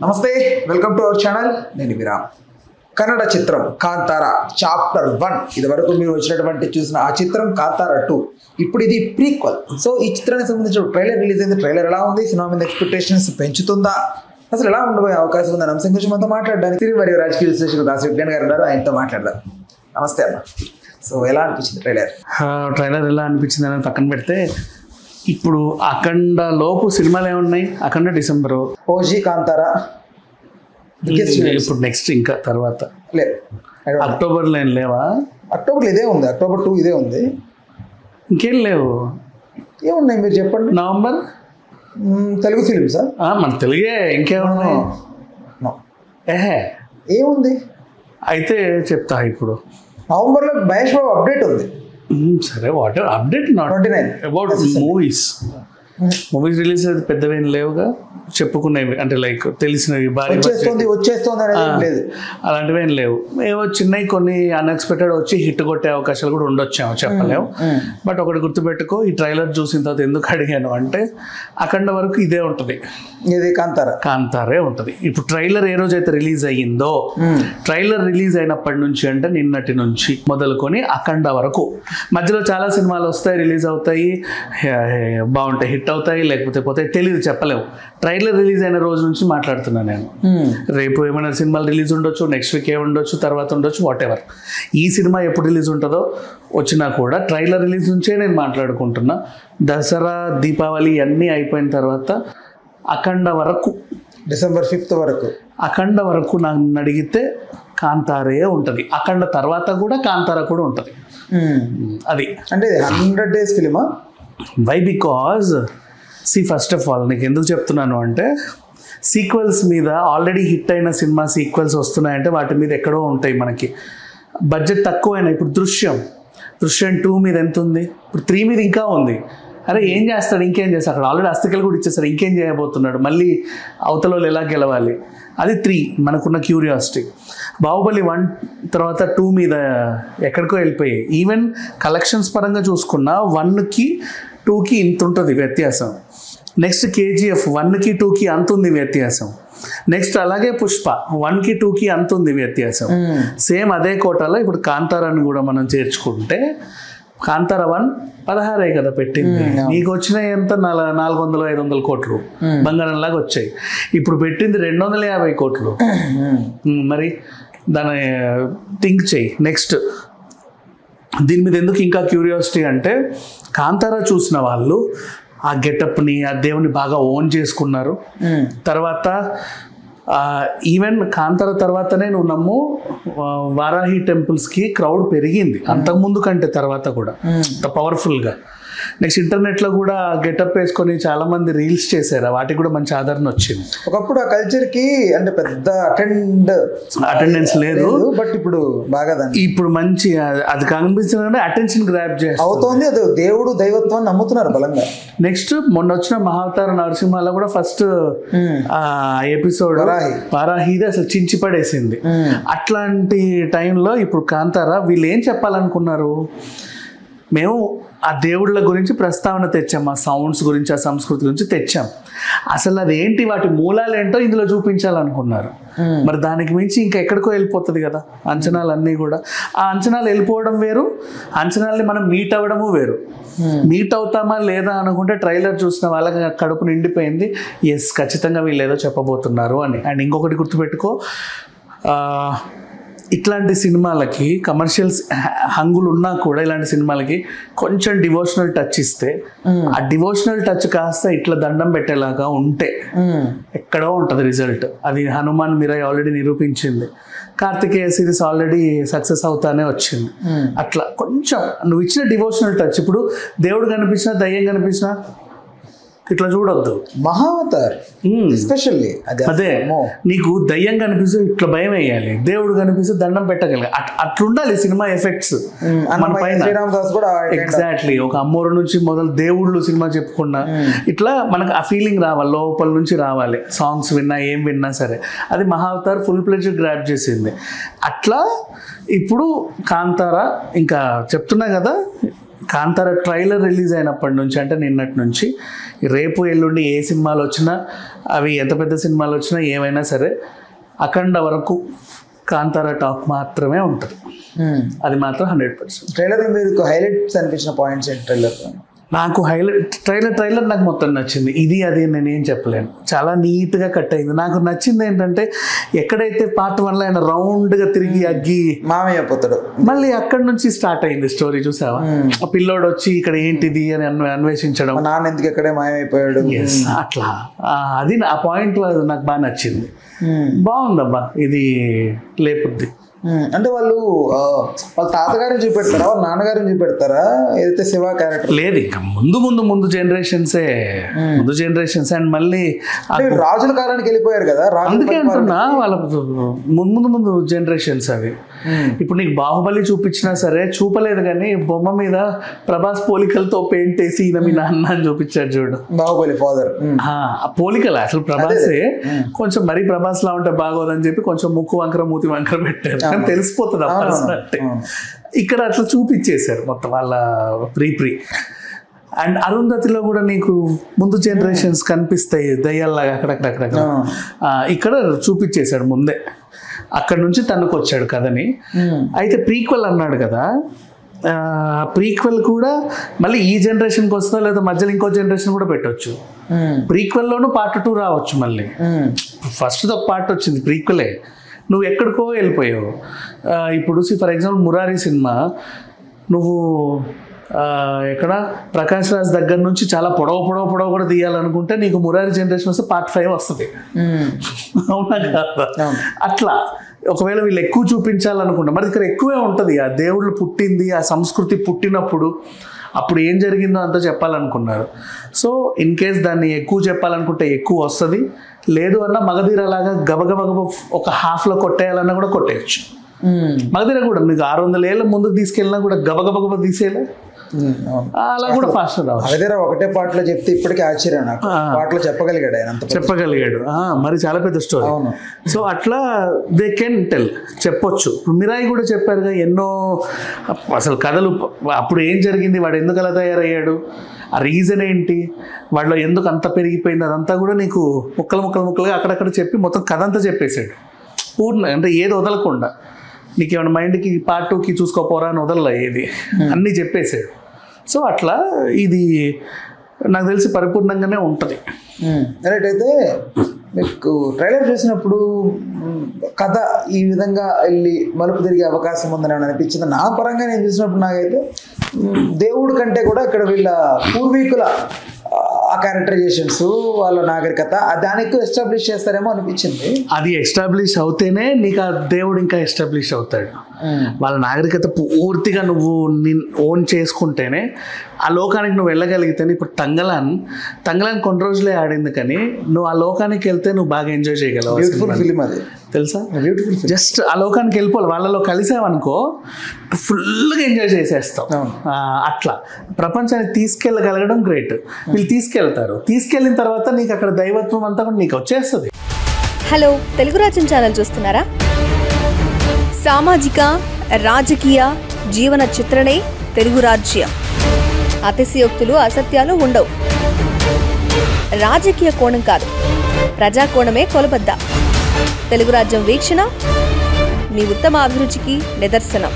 నమస్తే, welcome to our channel. నేను విరామ్. కన్నడ చిత్రం కాంతారా చాప్టర్ 1 ఇది వరకు మీరు వచ్చినటువంటి చూసిన ఆ చిత్రం కాంతారా 2. ఇప్పుడు ఇది ప్రీక్వల్. సో ఈ చిత్రానికి సంబంధించిన ట్రైలర్ రిలీజ్ అయింది. ట్రైలర్ ఎలా ఉంది, సినిమా మీద ఎక్స్పెక్టేషన్స్ పెంచుతుందా, అసలు ఎలా ఉండబోయే అవకాశం ఉందని అంశం గురించి మనతో మాట్లాడడానికి సిరి మరియు రాజకీయ విశ్లేషకులు దాసి విజ్ఞాన్ గారు ఉన్నారు. ఆయనతో మాట్లాడదాం. నమస్తే అన్న. సో ఎలా అనిపించింది ట్రైలర్? ట్రైలర్ ఎలా అనిపించింది అని పక్కన పెడితే, ఇప్పుడు అఖండ లోపు సినిమాలు ఏమున్నాయి? అఖండ డిసెంబరు, ఓజీ, కాంతారా, ఇప్పుడు నెక్స్ట్ ఇంకా తర్వాత లేదు అక్టోబర్లో ఏం లేవా? అక్టోబర్లో ఇదే ఉంది, అక్టోబర్ 2 ఇదే ఉంది. ఇంకేం లేవు. ఏమున్నాయి మీరు చెప్పండి. నవంబర్ తెలుగు ఫిలిమ్సా? మన తెలుగే. ఇంకేమున్నాయి? ఏహే ఏముంది అయితే చెప్తా. ఇప్పుడు నవంబర్లో మహేష్ బాబు అప్డేట్ ఉంది. సరే, what ever update, not 29 about movies release అయితే పెద్దవేం లేవుగా, చెప్పుకునేవి అంటే లైక్ తెలిసినవి, భారీ వచ్చేస్తుంది అనేది లేదు, అలాంటివి ఏం లేవు. ఏవో చిన్నవి కొన్ని అన్ఎక్స్పెక్టెడ్ వచ్చి హిట్ కొట్టే అవకాశాలు కూడా ఉండొచ్చేమో, చెప్పలేము. బట్ ఒకటి గుర్తుపెట్టుకో, ఈ ట్రైలర్ చూసిన తర్వాత ఎందుకు అడిగాను అంటే, అఖండ వరకు ఇదే ఉంటుంది, ఇది కాంతారే ఉంటుంది. ఇప్పుడు ట్రైలర్ ఏ రోజైతే రిలీజ్ అయ్యిందో, ట్రైలర్ రిలీజ్ అయినప్పటి నుంచి అంటే నిన్నటి నుంచి మొదలుకొని అఖండ వరకు మధ్యలో చాలా సినిమాలు వస్తాయి, రిలీజ్ అవుతాయి, బాగుంటాయి, హిట్ అవుతాయి, లేకపోతే పోతాయి, తెలియదు, చెప్పలేము. ట్రైలర్ రిలీజ్ అయిన రోజు నుంచి మాట్లాడుతున్నాను నేను. రేపు ఏమైనా సినిమాలు రిలీజ్ ఉండొచ్చు, నెక్స్ట్ వీక్ ఏముండొచ్చు, తర్వాత ఉండొచ్చు, వాట్ ఎవర్. ఈ సినిమా ఎప్పుడు రిలీజ్ ఉంటుందో వచ్చినా కూడా ట్రైలర్ రిలీజ్ నుంచే నేను మాట్లాడుకుంటున్నా. దసరా, దీపావళి అన్నీ అయిపోయిన తర్వాత అఖండ వరకు, డిసెంబర్ 5th వరకు, అఖండ వరకు నన్ను అడిగితే కాంతారే ఉంటుంది. అఖండ తర్వాత కూడా కాంతారా కూడా ఉంటుంది. అది అంటే 100 days ఫిలిమా? Why? Because first of all నీకు ఎందుకు చెప్తున్నాను అంటే, సీక్వెల్స్ మీద ఆల్రెడీ హిట్ అయిన సినిమా సీక్వెల్స్ వస్తున్నాయంటే వాటి మీద ఎక్కడో ఉంటాయి మనకి. బడ్జెట్ తక్కువైనా ఇప్పుడు దృశ్యం 2 మీద ఎంత ఉంది, ఇప్పుడు 3 మీద ఇంకా ఉంది. అరే ఏం చేస్తాడు, ఇంకేం చేస్తాడు, అక్కడ ఆల్రెడీ అస్థికలు కూడా ఇచ్చేస్తాడు, ఇంకేం చేయబోతున్నాడు, మళ్ళీ అవతల వాళ్ళు ఎలా గెలవాలి, అది 3 మనకున్న క్యూరియాసిటీ. బాహుబలి 1 తర్వాత 2 మీద ఎక్కడికో వెళ్ళిపోయాయి. ఈవెన్ కలెక్షన్స్ పరంగా చూసుకున్నా 1కి 2కి ఇంత ఉంటుంది వ్యత్యాసం. నెక్స్ట్ KGF 1కి 2కి అంత ఉంది వ్యత్యాసం. నెక్స్ట్ అలాగే పుష్ప 1కి 2కి అంత ఉంది వ్యత్యాసం. సేమ్ అదే కోటాలో ఇప్పుడు కాంతారాన్ని కూడా మనం చేర్చుకుంటే, కాంతారా 1 16 కదా పెట్టింది, నీకు వచ్చినాయి ఎంత 400-500 కోట్లు బంగారంలాగా వచ్చాయి. ఇప్పుడు పెట్టింది 250 కోట్లు. మరి దాన్ని థింక్ చెయ్యి. నెక్స్ట్ దీని మీద ఎందుకు ఇంకా క్యూరియాసిటీ అంటే, కాంతారా చూసిన వాళ్ళు ఆ గెటప్ని, ఆ దేవుని బాగా ఓన్ చేసుకున్నారు. తర్వాత ఈవెన్ కాంతార తర్వాతనే నువ్వు నమ్ము, వారాహి టెంపుల్స్కి క్రౌడ్ పెరిగింది అంతకుముందు కంటే, తర్వాత కూడా అంత పవర్ఫుల్గా. నెక్స్ట్ ఇంటర్నెట్లో కూడా గెటప్ వేసుకొని చాలామంది రీల్స్ చేశారు, వాటికి కూడా మంచి ఆదరణ వచ్చింది. ఒకప్పుడు ఆ కల్చర్కి అంటే పెద్ద అటెండెన్స్ లేదు, బట్ ఇప్పుడు బాగా ఇప్పుడు మంచి అది కనిపిస్తుంది, అటెన్షన్ గ్రాప్ అవుతోంది. అది దేవుడు దైవత్వాన్ని నమ్ముతున్నారు బలంగా. నెక్స్ట్ మొన్న వచ్చిన మహావతార నరసింహలో కూడా ఫస్ట్ ఎపిసోడ్ వారాహిది అసలు చించి పడేసింది. అట్లాంటి టైంలో ఇప్పుడు కాంతారా వీళ్ళు ఏం చెప్పాలనుకున్నారు, మేము ఆ దేవుళ్ళ గురించి ప్రస్తావన తెచ్చాం, ఆ సౌండ్స్ గురించి, ఆ సంస్కృతి గురించి తెచ్చాం, అసలు అదేంటి, వాటి మూలాలు ఏంటో ఇందులో చూపించాలనుకున్నారు. మరి దానికి మించి ఇంకా ఎక్కడికో వెళ్ళిపోతుంది కదా అంచనాలన్నీ కూడా. ఆ అంచనాలు వెళ్ళిపోవడం వేరు, అంచనాల్ని మనం మీట్ అవ్వడము వేరు. మీట్ అవుతామా లేదా అనుకుంటే ట్రైలర్ చూసిన వాళ్ళకి కడుపు నిండిపోయింది, ఎస్ ఖచ్చితంగా వీళ్ళు ఏదో చెప్పబోతున్నారు అని. అండ్ ఇంకొకటి గుర్తుపెట్టుకో, ఇట్లాంటి సినిమాలకి కమర్షియల్స్ హంగులు ఉన్నా కూడా ఇలాంటి సినిమాలకి కొంచెం డివోషనల్ టచ్ ఇస్తే, ఆ డివోషనల్ టచ్ కాస్త ఇట్లా దండం పెట్టేలాగా ఉంటే ఎక్కడో ఉంటుంది రిజల్ట్. అది హనుమాన్ మీరా ఆల్రెడీ నిరూపించింది, కార్తికేయ సిరీస్ ఆల్రెడీ సక్సెస్ అవుతానే వచ్చింది. అట్లా కొంచెం నువ్వు ఇచ్చిన డివోషనల్ టచ్, ఇప్పుడు దేవుడు కనిపించినా దయ్యం కనిపించినా ఇట్లా చూడొద్దు. మహావతార్ ఎస్పెషల్లీ అదే, నీకు దయ్యం కనిపిస్తే ఇట్లా భయం వేయాలి, దేవుడు కనిపిస్తే దండం పెట్టగలి, అట్లుండాలి సినిమా ఎఫెక్ట్స్ మన పైన. ఎగ్జాక్ట్లీ, ఒక అమ్మోరు నుంచి మొదలు దేవుళ్ళు సినిమా చెప్పుకున్నా ఇట్లా మనకు ఆ ఫీలింగ్ రావాలి, లోపల నుంచి రావాలి. సాంగ్స్ విన్నా ఏం విన్నా సరే, అది మహావతార్ ఫుల్ ప్లెజ్ గ్రాప్ చేసింది. అట్లా ఇప్పుడు కాంతారా ఇంకా చెప్తున్నా కదా, కాంతార ట్రైలర్ రిలీజ్ అయినప్పటి నుంచి అంటే నిన్నటి నుంచి రేపు ఎల్లుండి ఏ సినిమాలు వచ్చినా అవి ఎంత పెద్ద సినిమాలు వచ్చినా ఏమైనా సరే అఖండ వరకు కాంతార టాక్ మాత్రమే ఉంటుంది. అది మాత్రం 100%. ట్రైలర్ మీకు హైలైట్స్ అనిపించిన పాయింట్స్ ఏంటి ట్రైలర్? నాకు ట్రైలర్ నాకు మొత్తం నచ్చింది. ఇది అది నేనేం చెప్పలేను, చాలా నీట్గా కట్ అయింది. నాకు నచ్చింది ఏంటంటే ఎక్కడైతే పార్ట్ 1లో ఆయన రౌండ్గా తిరిగి అగ్గి మామయ్య పోతాడు, మళ్ళీ అక్కడి నుంచి స్టార్ట్ అయింది స్టోరీ. చూసావా, ఆ పిల్లోడు వచ్చి ఇక్కడ ఏంటిది అని అన్వేషించడం, నాన్న ఎందుకు ఎక్కడే మాయమైపోయాడు, అట్లా అది ఆ పాయింట్ నాకు బాగా నచ్చింది. బాగుందబ్బా ఇది లేపుద్ది. అంటే వాళ్ళ తాతగారిని చూపెడతారా, వాళ్ళ నాన్నగారిని చూపెడతారా? ఏదైతే శివ క్యారెక్టర్ లేదు, ఇంకా ముందు జనరేషన్స్ అండ్ మళ్ళీ రాజుల కాలానికి వెళ్ళిపోయారు కదా. అందుకే అంటున్నా వాళ్ళ ముందు జనరేషన్స్ అవి. ఇప్పుడు నీకు బాహుబలి చూపించినా సరే చూపలేదు, కానీ బొమ్మ మీద ప్రభాస్ పోలికలతో పెయింట్ వేసి ఈయన మీ నాన్న అని చూపించాడు చూడు, బాహుబలి ఫాదర్. ఆ పోలికలు అసలు ప్రభాసే కొంచెం మరీ ప్రభాస్ లా ఉంటే బాగోదని చెప్పి కొంచెం ముక్కు వంకర మూతి వంకర పెట్టారు, తెలిసిపోతుంది అంటే. ఇక్కడ అట్లా చూపించేశారు మొత్తం వాళ్ళ ప్రీ అండ్ అరుంధతిలో కూడా నీకు ముందు జనరేషన్స్ కనిపిస్తాయి దయ్యాల్లాగా అక్కడక్కడ. ఇక్కడ చూపించేశాడు ముందే, అక్కడ నుంచి తనకు వచ్చాడు కథని. అయితే ప్రీక్వెల్ అన్నాడు కదా, ప్రీక్వెల్ కూడా మళ్ళీ ఈ జనరేషన్కి వస్తుందా లేదా మధ్యలో ఇంకో జనరేషన్ కూడా పెట్టవచ్చు. ప్రీక్వెల్లోనూ పార్ట్ 2 రావచ్చు. మళ్ళీ ఫస్ట్ ఒక పార్ట్ వచ్చింది ప్రీక్వెలే, నువ్వు ఎక్కడికో వెళ్ళిపోయావు. ఇప్పుడు ఫర్ ఎగ్జాంపుల్ మురారి సినిమా నువ్వు ఎక్కడ ప్రకాష్ రాజ్ దగ్గర నుంచి చాలా పొడవు కూడా తీయాలనుకుంటే నీకు మురారి జనరేషన్ వస్తే పార్ట్ 5 వస్తుంది. అవునా కదా? అట్లా ఒకవేళ వీళ్ళు ఎక్కువ చూపించాలనుకుంటా మరి ఇక్కడ ఎక్కువే ఉంటుంది. ఆ దేవుళ్ళు పుట్టింది, ఆ సంస్కృతి పుట్టినప్పుడు అప్పుడు ఏం జరిగిందో అంతా చెప్పాలనుకున్నారు. సో ఇన్ కేస్ దాన్ని ఎక్కువ చెప్పాలనుకుంటే ఎక్కువ వస్తుంది, లేదు అన్న మగధీరలాగా గబగబ ఒక హాఫ్లో కొట్టేయాలన్నా కూడా కొట్టేయచ్చు. మగధీర కూడా మీకు 600 ఏళ్ళ ముందుకు తీసుకెళ్ళినా కూడా గబగబ తీసేయాలి, అలా కూడా ఫాస్ట్ రావచ్చు. ఒకటే పాటలో చెప్తే ఇప్పటికీ ఆశ్చర్యం, నాకు పాటలో చెప్పగలిగాడు. మరి చాలా పెద్ద స్టోరీ. సో అట్లా దే కెన్ టెల్, చెప్పొచ్చు. మిరాయి కూడా చెప్పారుగా ఎన్నో అసలు కథలు, అప్పుడు ఏం జరిగింది, వాడు ఎందుకు అలా తయారయ్యాడు, ఆ రీజన్ ఏంటి, వాడిలో ఎందుకు అంత పెరిగిపోయింది, అదంతా కూడా నీకు ముక్కలుగా అక్కడక్కడ చెప్పి మొత్తం కథ అంతా చెప్పేశాడు పూర్ణ. అంటే ఏది వదలకుండా, నీకేమైనా మైండ్కి పార్ట్ 2కి చూసుకోపోరా అని వదలలా, ఏది అన్నీ చెప్పేశాడు. సో అట్లా ఇది నాకు తెలిసి పరిపూర్ణంగానే ఉంటుంది. రైట్. అయితే మీకు ట్రైలర్ చూసినప్పుడు కథ ఈ విధంగా వెళ్ళి మలుపు తిరిగే అవకాశం ఉందని అనిపించింది. నా పరంగా నేను చూసినప్పుడు నాకైతే దేవుడి కంటే కూడా ఇక్కడ వీళ్ళ పూర్వీకుల ఆ క్యారెక్టరైజేషన్స్, వాళ్ళ నాగరికత దానికి ఎస్టాబ్లిష్ చేస్తారేమో అనిపించింది. అది ఎస్టాబ్లిష్ అవుతేనే నీకు ఆ దేవుడు ఇంకా ఎస్టాబ్లిష్ అవుతాడు. వాళ్ళ నాగరికత పూర్తిగా నువ్వు ఓన్ చేసుకుంటేనే ఆ లోకానికి నువ్వు వెళ్ళగలిగితేనే. ఇప్పుడు తంగలాన్ కొన్ని రోజులే ఆడింది, కానీ నువ్వు ఆ లోకానికి వెళ్తే నువ్వు బాగా ఎంజాయ్ చేయగలవు. బ్యూటిఫుల్ ఫిలిం అది, తెలుసా? బ్యూటిఫుల్. జస్ట్ ఆ లోకానికి వెళ్ళిపోవాలి, వాళ్ళలో కలిసావనుకో ఫుల్గా ఎంజాయ్ చేసేస్తావు. అట్లా ప్రపంచాన్ని తీసుకెళ్ళగలగడం గ్రేట్. వీళ్ళు తీసుకెళ్ళిన తర్వాత నీకు అక్కడ దైవత్వం అంతా కూడా నీకు వచ్చేస్తుంది. హలో, తెలుగు రాజ్యం ఛానల్ చూస్తున్నారా? సామాజిక రాజకీయ జీవన చిత్రణే తెలుగు రాజ్యం. అతిశయోక్తులు అసత్యాలు ఉండవు. రాజకీయ కోణం కాదు, ప్రజా కోణమే కొలబద్ద. తెలుగు రాజ్యం వీక్షణ మీ ఉత్తమ అభిరుచికి నిదర్శనం.